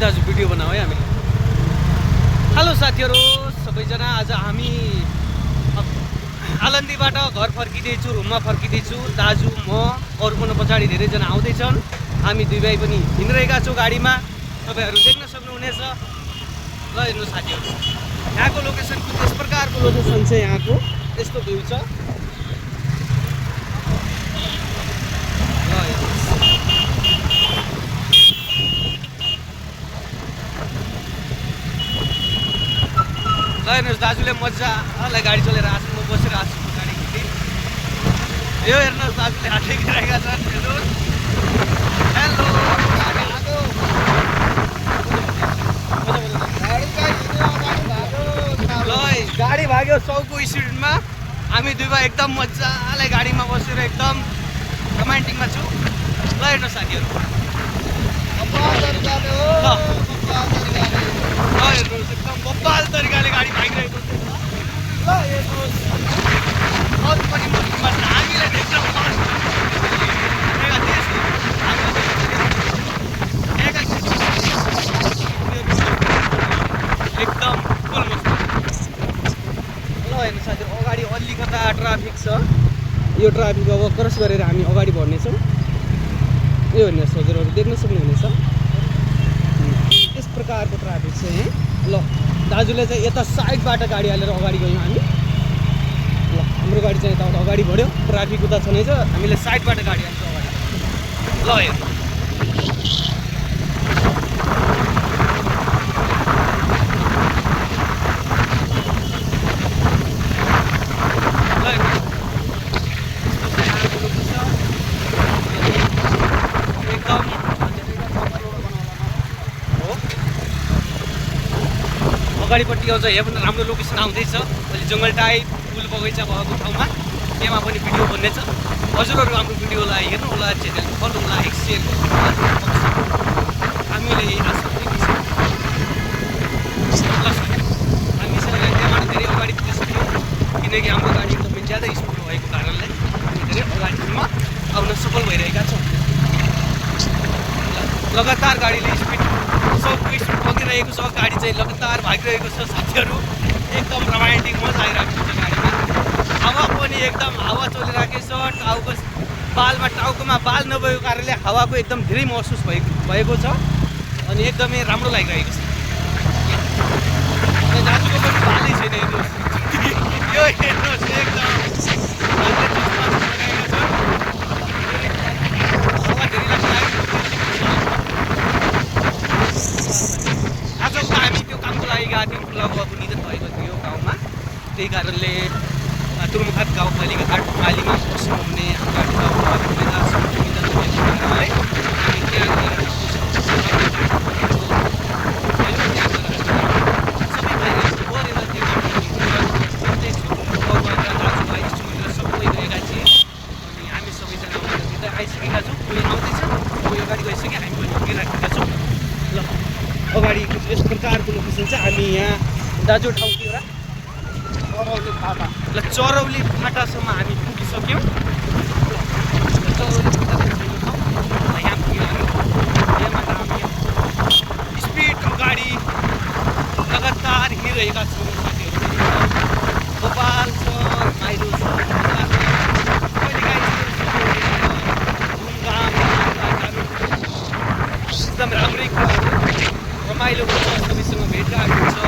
दाजु भिडियो बनाऊ है हामी। हेलो साथीहरू सबैजना, आज हामी आलन्दीबाट घर फर्किँदैछु, रुममा फर्किँदैछु। दाजु म अरू पनि पछाडि धेरैजना आउँदैछन्। हामी दुई भाइ पनि हिँडिरहेका छौँ गाडीमा, तपाईँहरू देख्न सक्नुहुनेछ। ल हेर्नु साथीहरू, यहाँको लोकेसन यस प्रकारको लोकेसन छ। यहाँको यस्तो भ्यू छ। ल हेर्नुहोस्, दाजुले मजालाई गाडी चलेर आएको छ, म बसेर आएको छु गाडी खिच्दै। यो हेर्नुहोस्, दाजुले हातै गिराएका छन्। हेर्नुहोस्, हेलो ल गाडी भाग्यो 100को स्पिडमा। हामी दुई भाइ एकदम मजालाई गाडीमा बसेर एकदम रोमान्टिकमा छु। ल हेर्नुहोस् साथीहरू, हेर्नुहोस् एकदम बब्बाल तरिकाले गाडी भागिरहेको छ। ल हेर्नुहोस्, अरू पनि मौसममा छ। हामीलाई देख्न एकदम फुल मस्त। ल हेर्नुहोस् साथीहरू, अगाडि अलिकता ट्राफिक छ। यो ट्राफिक अब क्रस गरेर हामी अगाडि बढ्नेछौँ। यो हेर्नुहोस् हजुरहरू देख्न सक्नुहुनेछ, यस प्रकारको ट्राफिक छ यहाँ। ल दाजुले चाहिँ यता साइडबाट गाडी हालेर अगाडि गयौँ हामी। ल हाम्रो गाडी चाहिँ यताबाट अगाडि बढ्यो, ट्राफिक उता छँदैछ, हामीले साइडबाट गाडी हाल्छौँ अगाडि। ल हेर्नु, अगाडिपट्टि आउँछ। यहाँ पनि राम्रो लोकेसन आउँदैछ, अहिले जङ्गल टाइप फुल बगैँचा भएको ठाउँमा। त्यहाँ पनि भिडियो बन्नेछ। हजुरहरू हाम्रो भिडियोलाई हेर्नु होला, च्यानल फलो, लाइक, सेयर गर्नु होला। हामीले आशा गरेको हामीसँग त्यहाँबाट धेरै अगाडि पुग्न सक्यौँ, किनकि हाम्रो गाडी एकदमै ज्यादा स्पिड भएको कारणले हामी धेरै अगाडिसम्म आउन सफल भइरहेका छौँ। लगातार गाडीले स्पिड 100को स्पिड बगिरहेको छ। गाडी चाहिँ लगातार भागिरहेको छ साथीहरू। एकदम रोमान्टिक मजा आइरहेको छ गाडीमा। हावा पनि एकदम हावा चलिरहेको छ। टाउकोमा बाल नभएको कारणले हावाको एकदम धेरै महसुस भएको छ अनि एकदमै राम्रो लागिरहेको छ। दाजुको पनि बालै छैन, हेर्नुहोस्। यो हेर्नुहोस्, एकदम आजको हामी त्यो कामको लागि गएको थियौँ। लगभग निधन भएको थियो गाउँमा, त्यही कारणले तुरुमुखात गाउँपालिका 8 मालीमा बस्नुहुने हाम्रो गाउँमा निधन भएको कारणले हामी त्यहाँ गएर सबै गएका थिए अनि हामी सबैजना आइसकेका छौँ। कोही आउँदैछ, कोही अगाडि गइसक्यो, हामी पनि पुगिराखेका छौँ। ल अगाडि यस प्रकारको लोकेसन छ। हामी यहाँ दाजु ठाउँ के एउटा चरौली फाटा। ल चरौली फाटासम्म हामी पुगिसक्यौँ। चरौली फाटा यहाँ पुग्यौँ हामी। यहाँबाट हामी स्पिड अगाडि लगातार हिँडिरहेका छौँ साथीहरू। गोपाल छ, माइलो छ, एकदम राम्रै कुराहरू रमाइलो हुन्छ, सबैसँग भेटघाट हुन्छ।